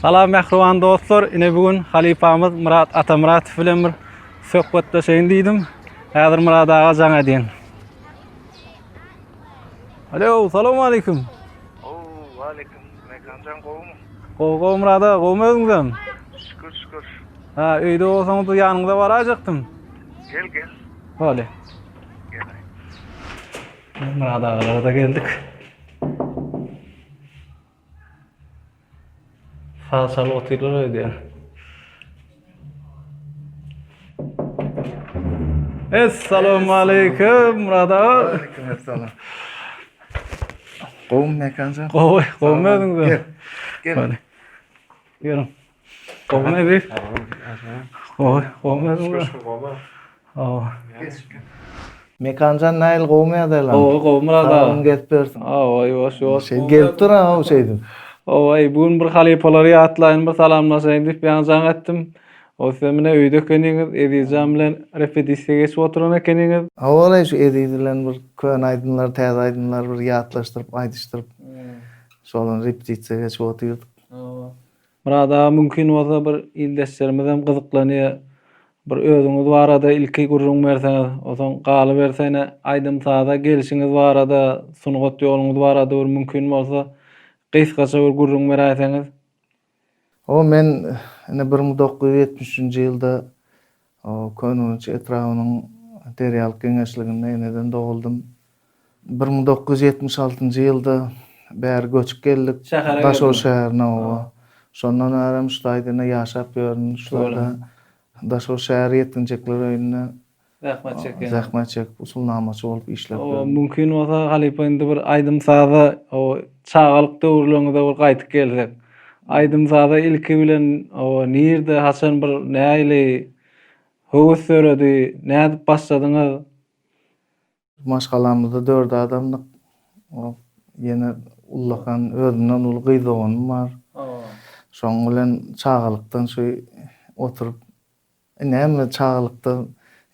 Salam mehriban dostlar. Ine bugün halifamız Murat Atamuratov bilen bir söhbetleşeyin diýdim. Häzir Murat aga jaňa diýen. Alo, salam aleykum. Aleyküm. Mekancan kovmu? Gow Murat aga, gowmedingmi? Şükür. Ha, öýde bolsaňyz ýanyňyza barajakdym. Gel. Hole. Gel. Murat agalara da geldik. Fasal oturlar öýde. Assalamu aleykum Murat aga. Aleykümselam. Kovmu mekancan? Gowmedingmi? Gel. Hole. Ýerim. Gowmedy? Gowmedingmi? Oh. Mekancan nail kovmu adalan? Gow Murat aga. Tamam gelip bersin. Ýoş. Şey gelip dur ha o şeydim. Bugün bir halipaları atlayın bir salamlaşayın deyip ýanjaň etdim. O semine öýde ekeniňiz, edýjam bilen repetisiýa geçip oturan ekeniňiz. Havalay şu edidilen bir kön aydınlar, täze aydınlar bir ýatlaşdyryp, aýdyşdyryp. Şolun repetisiýa geçip oturduk. Murat aga mümkin bolsa bir ildeşlerimiz hem gyzyklanýar. Bir özüňiz barada ilki gurrun berseňiz, oson galy berseňe aýdym sada gelişiňiz barada, sunugat ýoluňyz barada bir mümkin bolsa gysgaça bir gurrun berýäňiz. O men 1973-nji ýylda Könüňçi etrawynyň Teriýalyk Geňeşliginde eneden doguldum. 1976-njy ýylda bäri göçüp geldik. Daşol şäherine. Şondan aram şu taýdyna ýaşap ýörün, şurada Daşol şäher ýetinjekler öýüne zähmet çekip usulnamaçy bolup işlep. O mümkin bolsa halipa indi bir aýdym sada o çağalyk döwürlerinde bir gaýtyp gelsek. Aýdym sada ilki bilen o nirde haçan bir näýli höwes söredi, nädip başladyňyz? Maşgalamyzda 4 adamlyk o ýene ullakan özünden ul gyzygym bar. Şoň bilen çağalykdan şu oturup näme çağalykda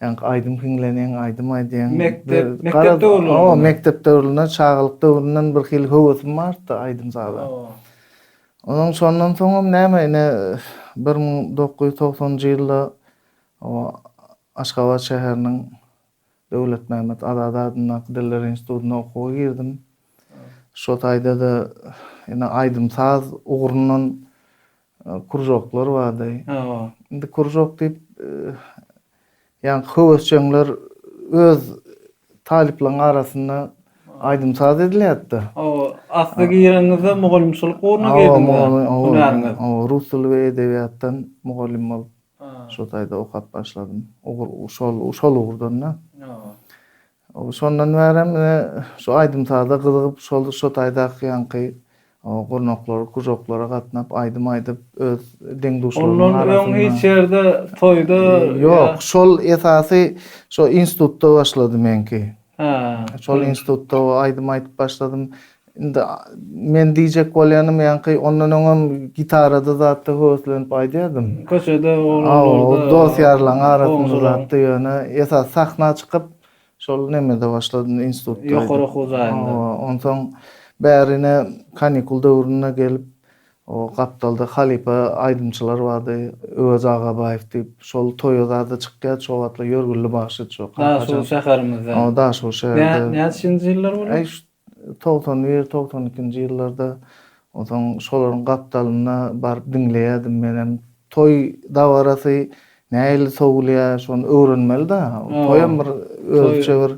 ýani aýdym kiňlenen, aýdym aýdýan. Mektep döwürlerinde. O mektep döwürlerinde çağalyk döwründen bir hil höwesim bardy aýdym sada. Ondan sondan soňam näme 1990-njy ýylda o Aşgabat şäheriniň Döwlet Mähmet Adadadyn Diller institutyna okuwga girdim. Şo taýda da ýene aýdym saz ugrunyň kurjoklar bardy. Indi kurjok diýip ýani höwesçiler öz talipleriň arasynda aýdym saz edilýärdi. Aslygy ýeriňizde mugallimçilik ugruna geldiňiz. Rus tili we edebiýatdan mugallim bolup şo taýda okap başladym. Şol ugurdan. Şondan bäri şu aýdym sazda gyzygyp şo taýdaky ýanky gurnoklar, kurjoklara gatnap aýdym aýdyp öz deňduşlaryň arasynda. Ondan hiç ýerde toýda ýok, şol esasy şo institutda başlady menki. Şol institutda aýdym aýdyp başladym. Indi men diýjek bolýanym ýanky ondan oňam gitarada zatda höweslenip aýdýardym. Köşede O dosýarlaryň arasynda zatda ýöne esas sahna çykyp şol nemede başladym institutda. Ýokary okuwjanda. Ondan bärine kanikul döwrüne gelip o Gapdalda halipa aýdymçylar bardy. Öz Agabaýew diýip şol toýlarda çykýar, şo wagtla ýörgünli başyt şo. Daşol şäherimizde. Daşol şäherde. Näçinji ýyllar bolar? 91-92-nji ýyllarda otaň şolaryň Gapdalyna baryp dinleýärdim menem. Toy dawarasy näýli sowulýar, şonu öwrenmeli da. Toýam bir özçe bir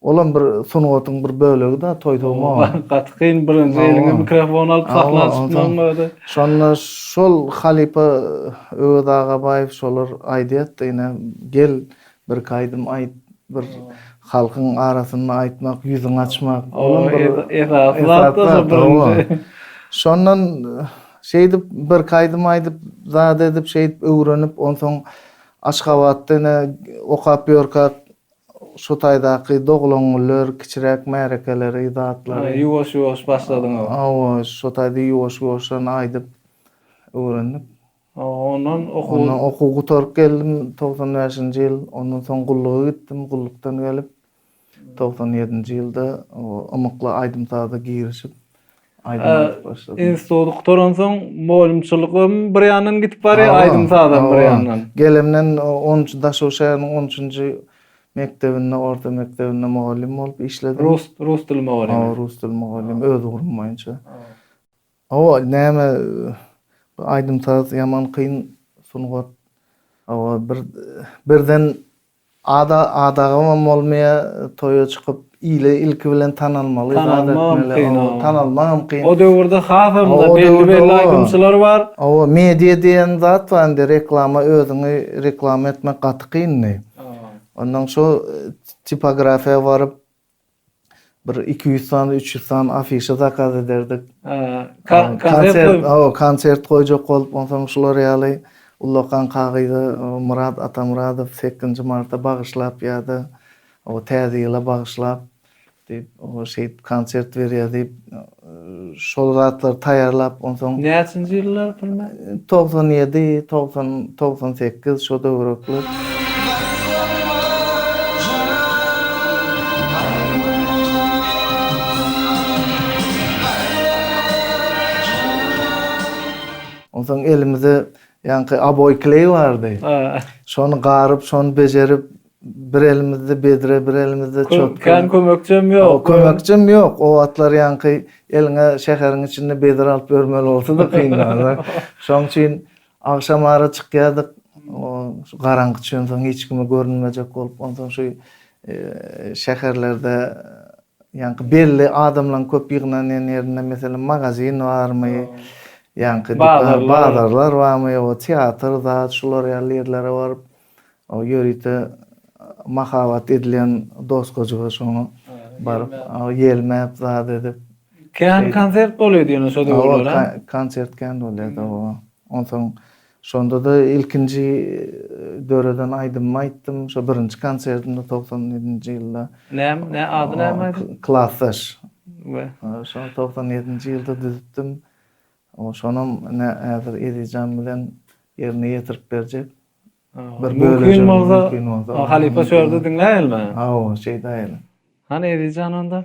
olan bir sunugatyň bir bölegi da toýdama. Gatykyn birinji eline mikrofon alyp saklanypmaňdy. Şonda şol halipa Öz Agabaýew şolar aýdýatdy ýene gel bir kaýdym aýt bir halkyň arasyna aýtmak, ýüzüň açmak. Olan bir esaslar. Şondan şeýdip bir kaýdym aýdyp zat edip şeýdip öwrenip onsoň Aşgabatda okap ýörkap şu taýdaky doglangylar, kiçirek märekeleri, zatlar. Ýuwaş başladyň. Şu taýda ýuwaş-ýuwaşan aýdyp öwrenip. Ondan okuwga torup geldim 95-nji ýyl. Ondan soň gulluga gitdim, gullukdan gelip 97-nji ýylda o ymykly aýdym sada girişip aydymlatyp başladım. Institutdan soň molumçylygym bir ýandan gitip barýar, aýdym sadan bir ýandan. Gelemden 10-njy Daşow şäheriniň 13-njy mektebinde, orta mektebinde mugallim bolup işledim. Rus dili mugallim. Rus dili mugallim, öz gurulmaýynça. O näme aýdym taýyp ýaman kyn sunugat. Birden adaga bolmaýa toýa çykyp ilki bilen tanalmaly. Tanalmam kyn. O döwürde hasymda belli aýdymçylar bar. O media diýen zat bar, reklama özüňi reklam etmek gaty kynny. Ondan şu tipografiya varıp bir 200 san 300 san afişa zakaz ederdik. Konsert koyjak bolup ondan şular ýaly Ullakan Kagydy, Murad Atamuradov 8-nji martda bagyşlap ýa-da o täze ýyla bagyşlap diýip o konsert berýär diýip şol zatlar taýýarlap ondan näçinji ýyllar bilmä? 97, 98 şo döwürler. Ondan elimizde ýanky aboy kley bardy. Şonu garyp, şonu bejerip bir elimizde bedire, bir elimizde çöpken kömekçim ýok. Kömekçim ýok. O atlar ýanky eliňe şäheriň içinde bedire alyp bermeli bolsa-da kynlanýar. Şoň üçin akşam ara çykýardyk. O garangy çön soň hiç kime görünmejek bolup, ondan şu şäherlerde ýanky belli adamlaryň köp ýygnanan ýerinde meselem magazin barmy? Ýanky bazarlar barmy? O teatr da şular ýerlere barıp o ýörite mahawat edilen dostgojuga şoňa baryp ýelmäp zat edip. Konsert bolýar diýen şo döwürler. Konsert bolýardy o. Ondan şonda da ilkinji döwreden aýdym aýtdym. Şo birinji konsertimde 97-nji ýylda. Näme ady näme? Klassaş. Şo 97-nji ýylda düzüpdim. O şonam häzir Edijan bilen ýerine ýetirip berjek. Mümkin bolsa Halipa şöýerde diňläýelmi? O şey daýyl. Hani Edijan onda?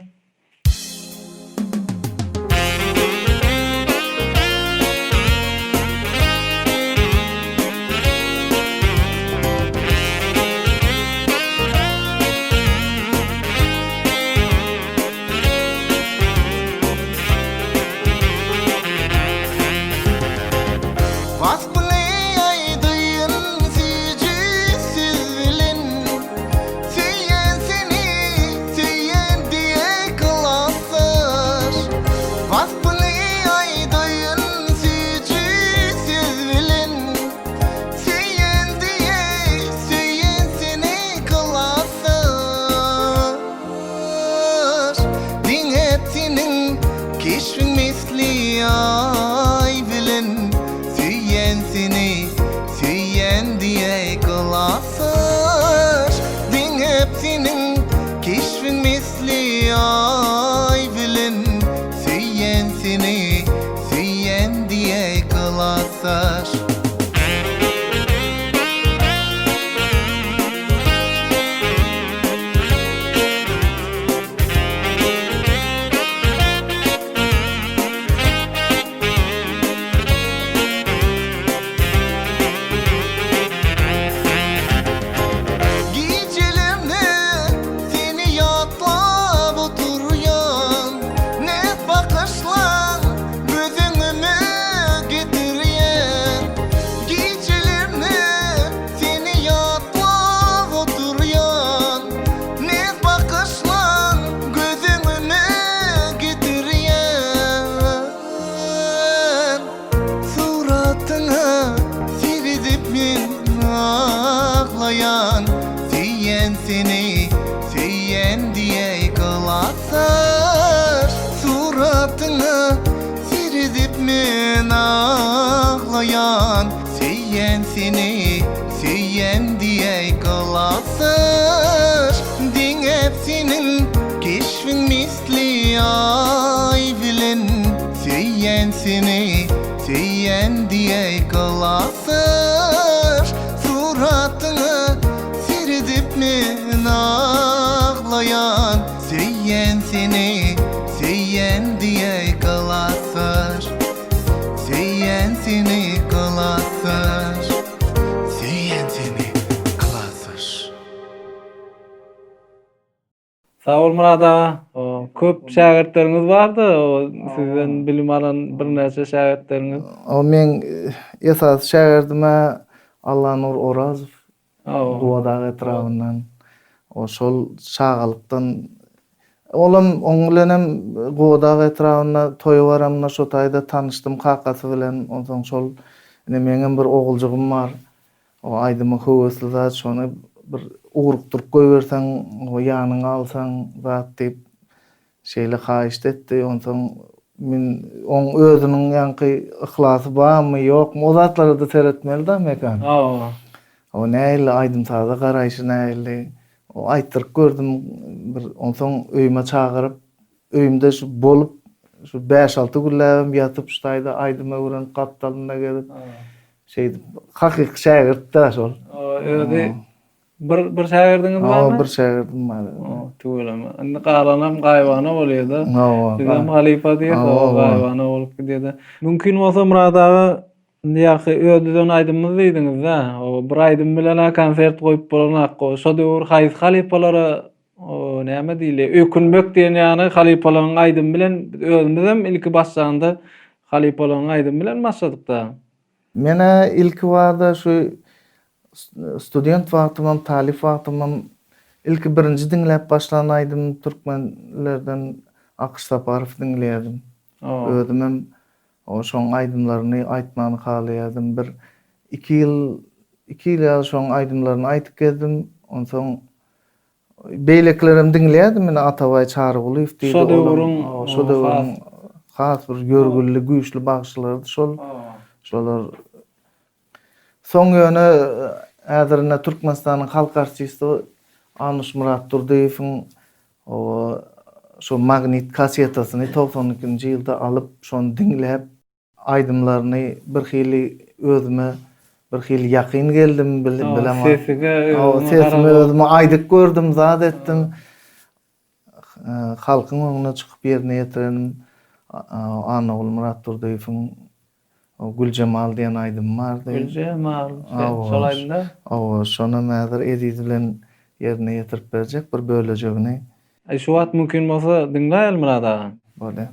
Seni, diye kalan Sağ ol Murat ağa. O köp şagirdleriniz bardy. O sizden bilim alan bir näçe şagirdleriniz. O men esas şägirdime Allah Nur Orazow Guwadagy etrafyndan. O şol şagalykdan olam oň bilenem Guwadagy etrafynda toý baramna şo taýda tanışdym kakasy bilen. Ondan şol meňem bir oguljugum bar. O aýdymy höwesli zat şonu bir ugrukturup goýberseň, o ýanyňa alsaň zat diýip şeýle haýyş etdi. Ondan men oň özüniň ýanky ihlasy barmy ýokmy o zatlary da seretmeli da mekan. O näýle aýdymsada garaýşy näýle. O aýtdyryp gördüm bir ondan öýüme çagyryp öýümde şu bolup şu 5-6 günläp ýatyp şu taýda aýdyma öwrenip gapdalyna gelip şeýdi hakyky şägird da şol. Özi bir şägirdiňiz barmy? Bir şägirdim bar. Tügeleme. Indi galanam gaýbana bolýardy. Bizim halifa diýip o gaýbana bolup gidýärdi. Mümkin bolsa Murat ağa ýa-ki öýdüden aýdymyz diýdiňiz da. O bir aýdym bilen konsert goýup bolanok. Şo döwür haýsy halifalara o näme diýili? Ökünmek diýen ýany halifalaryň aýdym bilen özümiz hem ilki başlanda halifalaryň aýdym bilen başladyk da. Mene ilki wagtda şu student wagtymam, talip wagtymam ilki birinji diňläp başlan aýdym türkmenlerden Akış Saparow diňleýärdim. Özüm hem o şoň aýdymlaryny aýtmagyny halaýardım. Bir 2 ýyl şoň aýdymlaryny aýtyp geldim. Ondan soň beýleklerim diňleýärdim. Mene Atabay Çarıgulyw diýdi. Şo döwrüň has bir görgülli, güýçli bagşylary şol. Şolar soň ýöne äzirine Türkmenistanyň halk artisti Anuş Murat Durdiýewiň o şo magnit kasetasyny 92-nji ýylda alyp şonu diňläp aýdymlaryny bir hili özüme bir hili ýakyn geldim bilem. Sesimi özüme aýdyp gördüm, zat etdim. Halkyň öňüne çykyp ýerine ýetirenim. Anuş Murat Durdiýewiň o Gülcemal diýen aýdym bardy. Gülcemal. Şol aýdymda? Şonu mäzir edýdi bilen ýerine ýetirip berjek bir bölejegini. Şu wagt mümkin bolsa diňläýäl Murat ağa. Bole.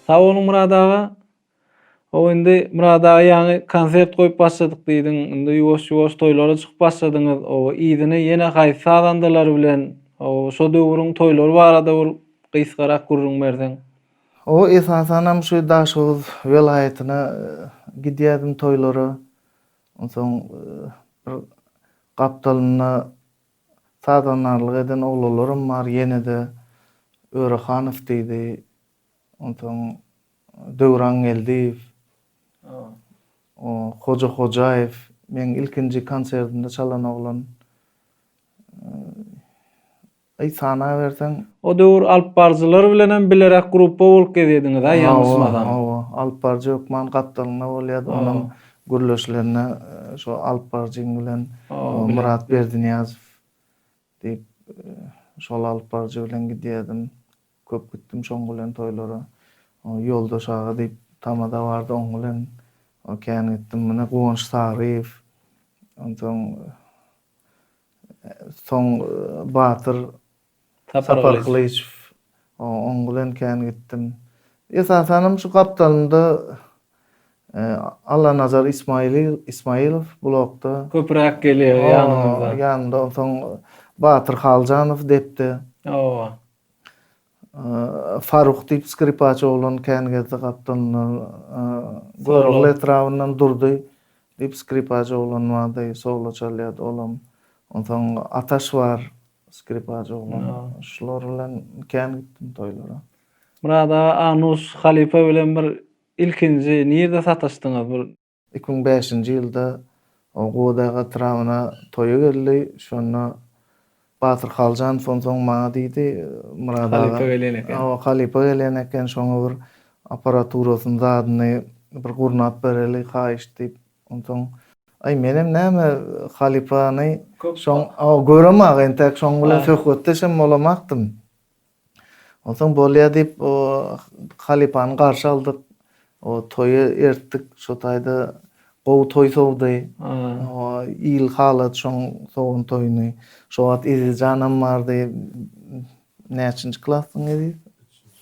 Sağ olun Murat ağa. O indi Murat ağa ýani konsert goýup başladyk diýdiň. Indi ýuwaş-ýuwaş toýlara çykyp başladyňyz. O ýygyny ýene haýsy sadandalar bilen o şo döwrüň toýlary barada bol gysgarak gurrun berseň. O esasanam şu Daşoz welaýatyna gidýärdim toýlara. Ondan bir gapdalyna sadanlarlyk eden oglanlarym bar, ýene de Örehanow diýdi. ondan Döwran Geldiýew, o Hoca Hojaew, men ilkinji konsertinde çalan oglan. Sana berseň O döwür alp barjylar bilen bilerek gruppa bolup gezýärdiňiz ha, ýalňysmadan. Alp barjy Ökman Gaptalyna bolýar, onun gürleşlerine şo alp barjyň bilen Murat Berdiniýazow diýip şol alp barjy bilen gidýärdim. Köp gitdim şoň bilen toýlara. Ýoldaş ağa diýip tamada bardy oň bilen. Kän gitdim mene Gowunç Saryýew. Ondan soň Batyr Sapar Kılıçew. Oň bilen kän gittim. Esasanam şu Gaptalynda Allanazar Ismailow blokda Köpürek gelýär ýanymyzda. Ýanymda soň Batyr Haljanow depdi. Faruk diýip skripaçy bolan kän gezdi Gaptalyna. Gorul etrafyndan durdy diýip skripaçy bolan wady solo çalýardy olam. Ondan Ataş var skripaçy bolan. Şular bilen kän gitdim toýlara. Murada Anus Halipa bilen bir ilkinji nerede sataşdyňyz? Bir 2005-nji ýylda o Godaga trawyna toýa geldi. Şonu Batyr Haljanow soň maňa diýdi, Murada Halipa gelen eken. Halipa gelen eken, şoňa bir aparaturasyny zadyny bir gurnat bereli haýyş diýip. Ondan menem näme Halipany şoň göremek entek şoň bilen söhbetdeşem bolamakdym. Ondan bolýar diýip o Halipany garşy aldyk. O toýu ertdik, şo taýda gowy toý sowdy. O ýyl halat şoň sowun toýuny. Şo wagt Ezijanam bardy. Näçinji klasyň edi?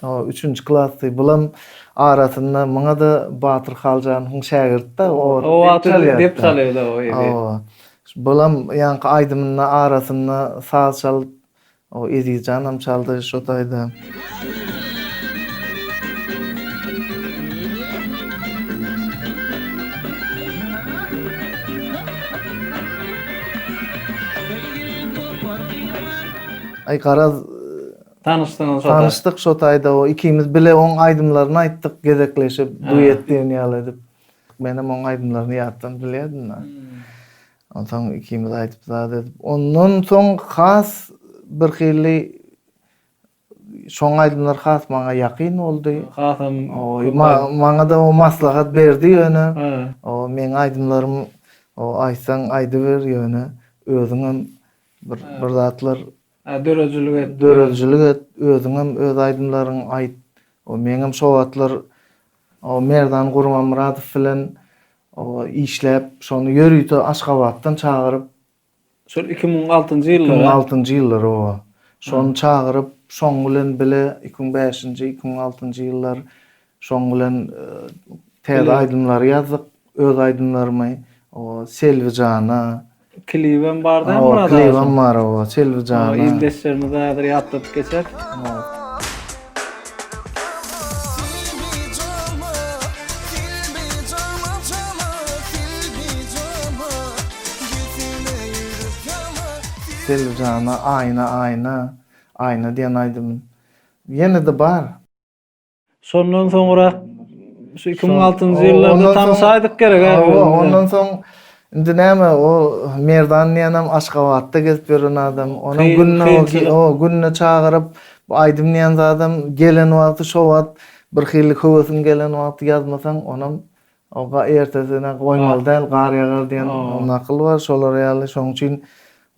3-nji klasy. Bulam arasynda maňa da Batyr Haljanowyň şagirdi. O atly dep çalýardy o edi. Bulam ýanky aýdymyň arasynda saz çalyp o Ezijanam çaldy şo taýda. Garaz tanıştık şo taýda o ikimiz bile oň aýdymlaryny aýtdyk, gezekleşip duet diýýär edip. Menem oň aýdymlaryny ýatdan bilýärdim. Ondan ikimiz aýtyp zat edip. Ondan soň has bir hili şoň aýdymlar has maňa ýakyn boldy. Hasam maňa da o maslahat berdi ýöne. O men aýdymlarym o aýsaň aýdy ber ýöne. Özüňem bir zatlar dörözçülük et, özüňem öz aýdymlaryň aýt. O meňem şo wagtlar o Merdan Gurmanmuradow bilen o işläp, şonu ýörüýte Aşgabatdan çagyryp, şol 2006-njy ýyllar. 2006-njy ýyllar o. Şonu çagyryp, şoň bilen bile 2005-nji, 2006-njy ýyllar şoň bilen täze aýdymlary ýazdyk, öz aýdymlarymy o Selvijana Klibem bardy Murada. Klibem bar o Selvijana. İldeşlerimiz aýdyr ýatdyp geçer. Selvijana ayna diýen aýdym. Ýene de bar. Şondan soňra şu 2006-njy ýyllarda tanışaýdyk gerek. Ondan soň indi näme o Merdan ýanam Aşgabatda gezip ýören adam. Onuň günne çagyryp bu aýdym diýen adam gelen wagty şo wagt bir hili höwesin gelen wagty ýazmasaň onam oga ertesine goýmaly däl gar ýagar diýen nakıl bar. Şolar ýaly şoň üçin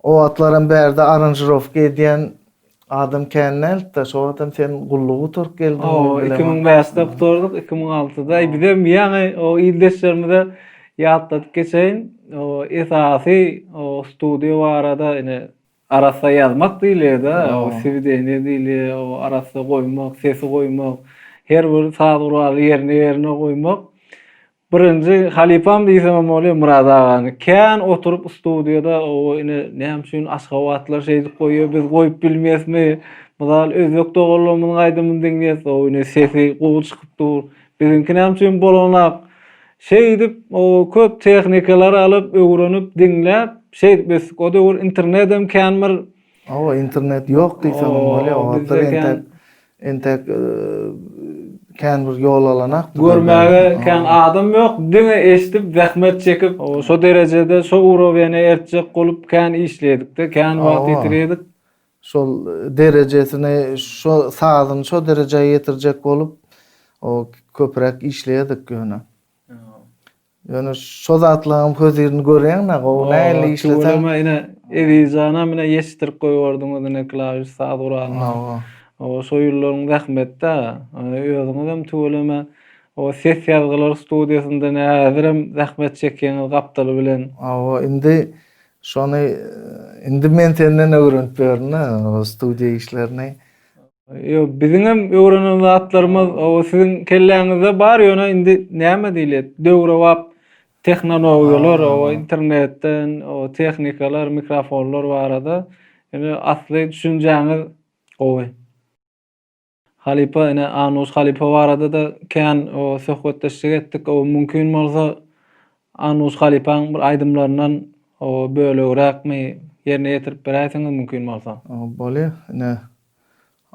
o wagtlaryň bärde aranjировка edýän adam kennel de şo adam sen gullugy turk geldi. 2005-de tuturduk, 2006-da bizem ýa-ni o ildeşlerimize ýatdyp geçeýin. O esasy o studio barada ine arasa ýazmak diýilýär, o CV'de diýilýär, o arasa goýmak, sesi goýmak, her bir saz uraly ýerine goýmak. Birinji Halipam diýsem bolýar Murad agany. Kän oturup studioda o ine näme üçin Aşgabatlar şeýdi goýýar, biz goýup bilmezmi? Mudal özbek dogallamyň aýdymyny diňleýär, o ine sesi gowy çykyp dur. Bizimki näme üçin bolanak? Şeýdip o köp tehnikalar alyp öwrenip diňläp şeýdip o döwür internetem känmir. O internet ýok diýsem bolýar. O entek kän bir ýol alanak. Görmäge kan adam ýok. Diňe eşdip zähmet çekip şo derejede şo urowyny ertjek bolup kan işledik-de, kan wagt ýitiredik. Şol derejesini, şo sazyny şo derejeye ýetirjek bolup o köprek işleýedik ýöne. Ýöne şo zatlaryň közirini görýäň-nä, o näle işlesen. Şolama ine erizana mine ýetirip goýberdiň özüne klawiş saz uranyny. O şo ýyllaryň zähmetde, özüňiz hem töweleme o ses ýazgylar studiýasynda näzirem zähmet çekýäňiz gapdaly bilen. Indi şonu indi men senden öwrenip berdiň, o studiýa işlerini. Biziň hem öwrenen zatlarymyz o siziň kelläňizde bar ýöne indi näme diýlet? Döwre wap tehnologiýalar, o internetden, o tehnikalar, mikrofonlar barada. Ýani asly düşünjäňiz gowy. Halipa ene Anus Halipa barada da kan o söhbetleşik etdik. O mümkin bolsa Anus Halipaň bir aýdymlaryndan o bölegrekmi ýerine ýetirip berýärsiňiz mümkin bolsa. Bolýar. Ine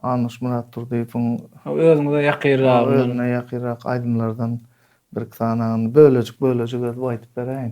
Anus Murat Turdyýewiň Özüňize ýakyrrak, özüne ýakyrrak aýdymlardan bir sanagyny bölejik özü aýtyp berýän.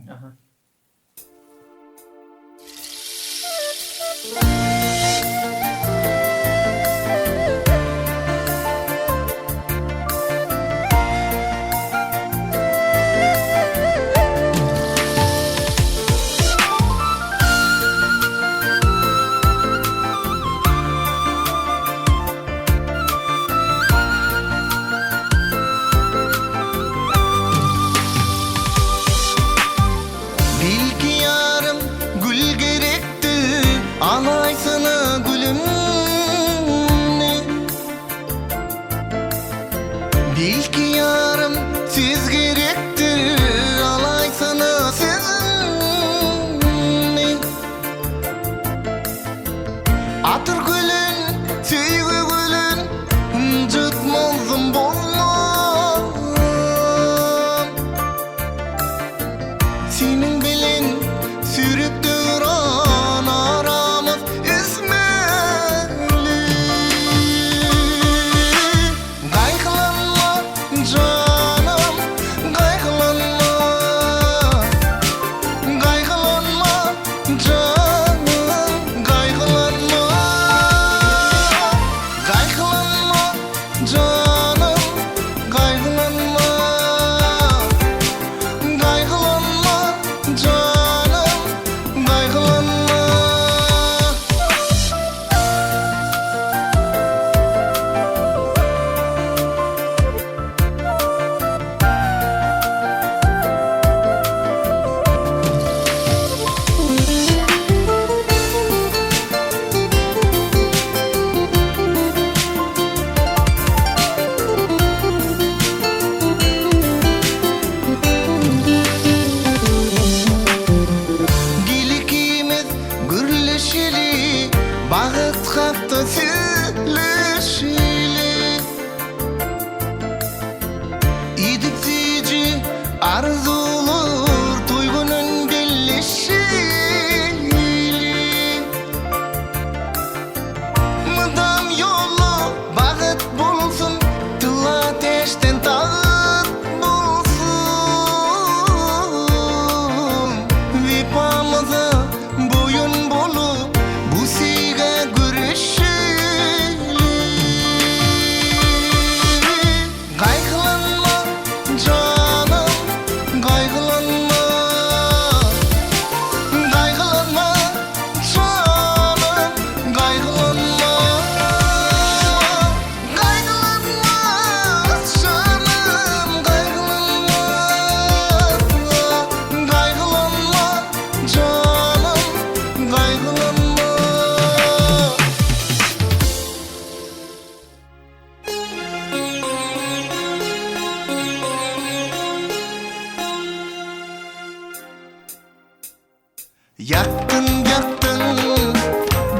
Yaktın yaktın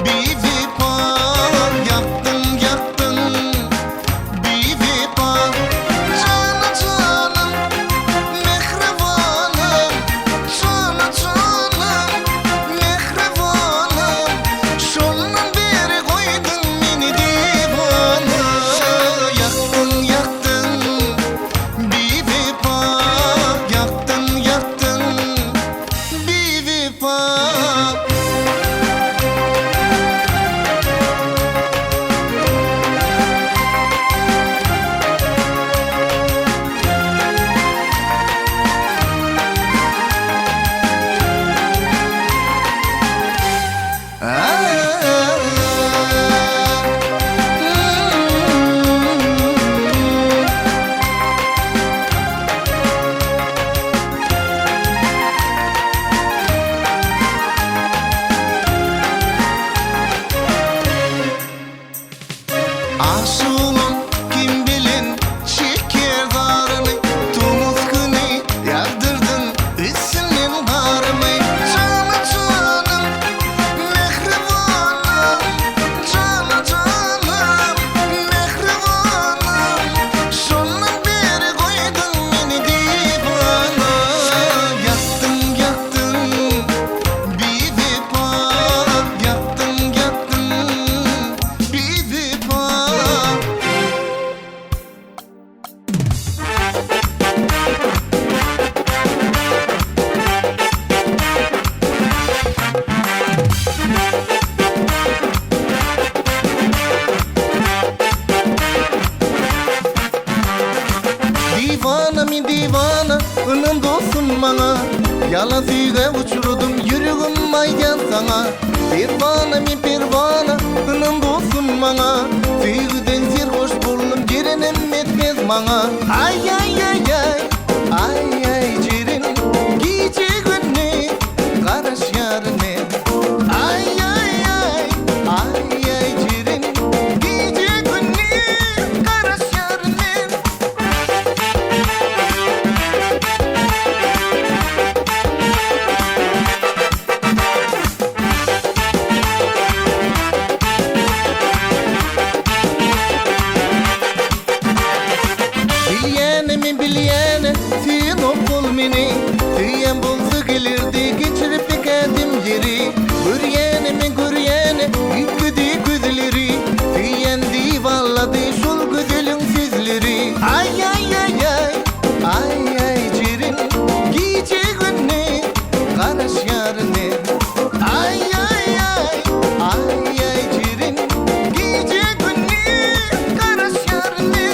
bir vefa, yaktın yaktın bir vefa. Canım canım mehribanım, canım canım mehribanım. Şolundan beri koydun beni divana. Yaktın yaktın Divana mi divana ının dostum bana Yalan süyge uçurdum yürügüm aydan sana Pervana mi pervana ının dostum bana Süygüden hoş buldum girenem etmez bana Ay ay ay ay ay ay cirin Gece günü karaş yarını Ay ay ay ay ay cirin Gece günü karaş yarını Bilyene sen okul meni Tüyen bulsa gelirdi geçirip ekedim yeri Güryene yıkıdı gözleri Tüyendi valladı şol güzelin sizleri Ay ay ay ay ay ay cirin Gece günü karaş yarını Ay ay ay ay ay cirin Gece günü karaş yarını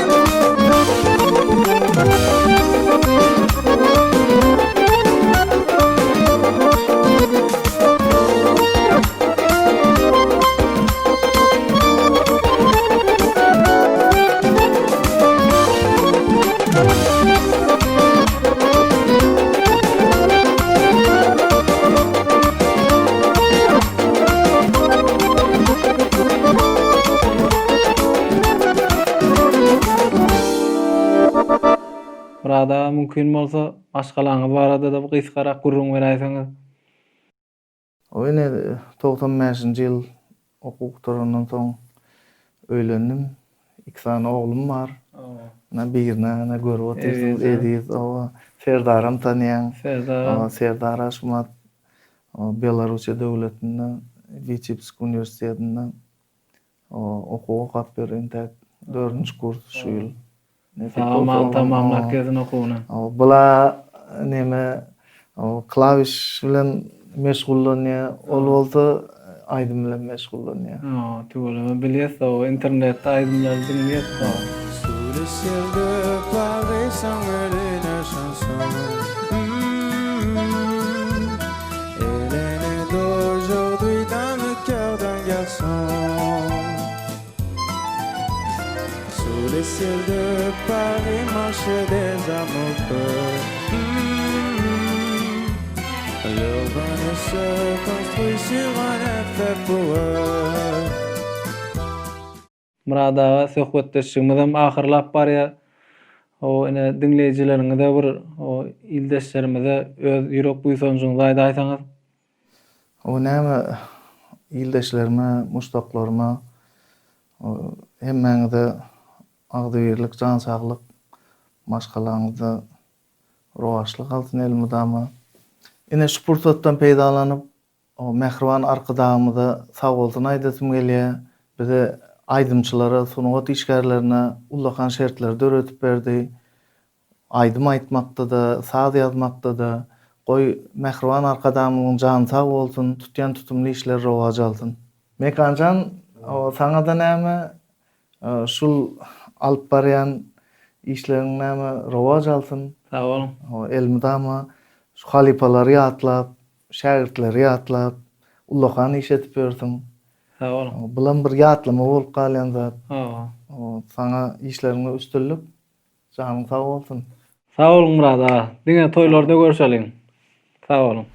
Burada mümkin bolsa başgalaňyz barada da gysgarak gurrun beräýsiňiz. O ene 95-nji ýyl okuw bitirenden soň öýlendim. 2 tane oglum bar. Birine görüp oturýarsyňyz ediz. O Serdaram tanýan. Serdar Aşmat. Belarusiýa döwletinden Vitebsk universitetinden okuw okap berýär. 4-nji kurs şu ýyl. Tamamlap gezin okuwuna. Bula neme klawiş bilen meşgullanýar. Ol bolsa aýdym bilen meşgullanýar. Tügülemi bilýäs, o internetde aýdymlar dinleýäs. Sous le ciel de Paris s'emmêle une chanson. Elle est née d'aujourd'hui dans le cœur d'un garçon. Sous le ciel de Paris marchent des amoureux. Leur bonheur se construit sur un effet pour eux. Murada söhbetleşigimizem ahyrlap barýar. O ene dinleýijileriniňe bir o ildeşlerimize öz ýürek buýsanjyňyzy aýdaýsaňyz. O näme ildeşlerime, muştaklaryma hemmeňize agdyrlyk, jan saglyk, maşgalaňyzda rowaşlyk alsyn elmydama. Ene şu pursatdan peýdalanyp o mehriban arkadağımyza sag bolsun aýdasym gelýär. Bize aydımçılara, sunugat işgärlerine ullakan şertler döretip berdi. Aydym aýtmakda da, saz ýazmakda da, goý mehriban arkadağımyň jany sag bolsun, tutýan tutumly işler rowaja alsyn. Mekanjan, saňa da näme şul alyp barýan işleriň näme rowaja alsyn. Sag bolun. Elmydama şu halipalary ýatlap, şägirtleri ýatlap, ullakan iş etip bersin. Sag bolun. Bulan bir ýatlama bolup galýan zat. Saňa işlerine üstünlük, janyň sag bolsun. Sag bolun Murada. Diňe toýlarda görüşeliň. Sag bolun.